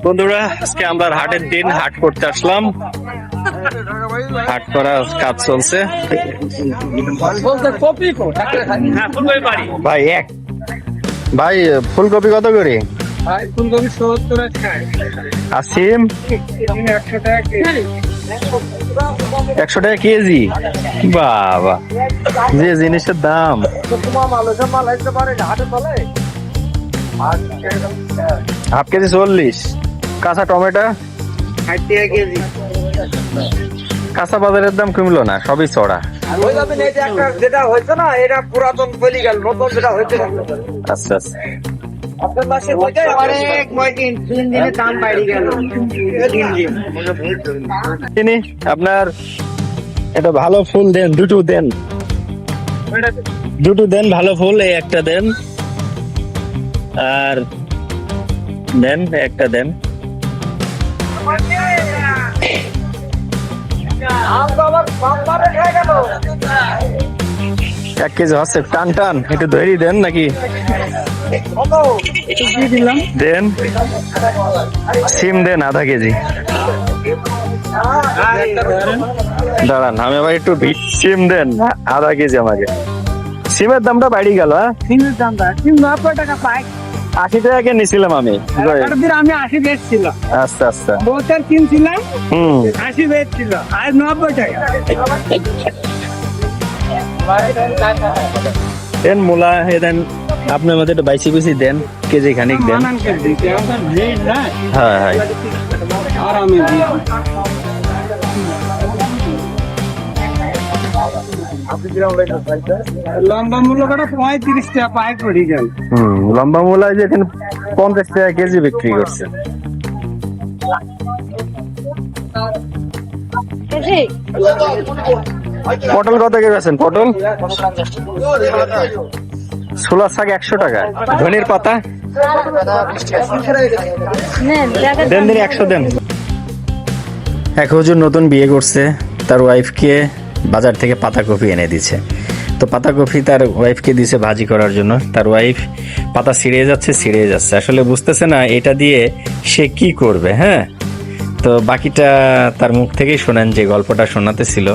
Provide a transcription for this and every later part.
বন্ধুরা, আজকে আমরা হাটের দিন হাট করতে আসলাম। হাট করার কাজ চলছে। ভাই ভাই ফুলকপি কত করে? ফুলকপি 70 আর সিম 100 টাকা কেজি। বাবা, যে জিনিসের দাম! Half KG 40। কাঁচা টমেটো কাঁচা বাজারের দাম কমলো না, সবই চড়া। যেটা হয়েছে না, এটা পুরাতন বলি গেল, নতুন যেটা হয়েছে আচ্ছা আচ্ছা। আপনার এটা ভালো ফুল দেন, দুটো দেন, ভালো ফুল। এই একটা দেন, আর দেন একটা দেন। এক কেজি হচ্ছে, টান টান একটু ধরি দেন নাকি? দেন। সিম দেন আধা কেজি। দাঁড়ান, আমি আবার একটু সিম দেন আধা কেজি আমাকে। সিমের দামটা বাড়ি গেল। সিমের দামটা 90 টাকা পাই। 80 টাকা নিছিলাম আমি। আমি 80 বেচছিল। আচ্ছা আচ্ছা। বোতল কিনছিলাম 80 বেচছিল, আর 90 টাকা। দেন মূলা দেন, আপনার মধ্যে একটু বাইশি কুচি দেন, কেজি খানিক দেন। হ্যাঁ হ্যাঁ। লম্বা মূল্য 35 টাকা পাই পড়ি গেল। লম্বা মূলা যে এখানে 50 টাকা কেজি বিক্রি করছে। পটল কত করে আছেন? পটল ছোলার শাক 100 টাকা। ধনির পাতা দেন, 100 দেন। এক হুজুর নতুন বিয়ে করছে, তার ওয়াইফকে বাজার থেকে পাতাকপি এনে দিছে। তো পাতাকপি তার ওয়াইফকে দিছে ভাজি করার জন্য। তার ওয়াইফ পাতা ছিঁড়ে যাচ্ছে, আসলে বুঝতেছে না এটা দিয়ে সে কি করবে। হ্যাঁ, তো বাকিটা তার মুখ থেকেই শোনেন, যে গল্পটা শোনাতেছিল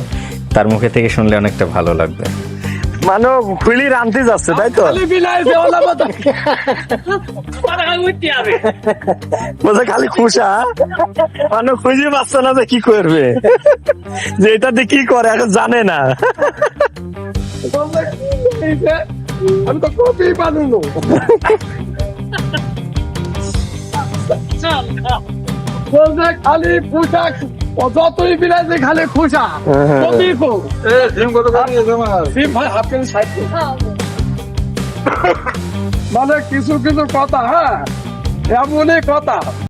তার মুখে থেকে শুনলে অনেকটা ভালো লাগবে। মানে খুলি রানতে যাচ্ছে, তাই তো? খালি খুশা, মানে খুঁজে পাচ্ছে না যে কি করবে, যে এটাতে কি করে এখন জানে না। আমি তো কপি বানানো খালি খুশা, যতই বিলাইছে খালি খুশা। মানে কিছু কিছু কথা, হ্যাঁ এমনই কথা।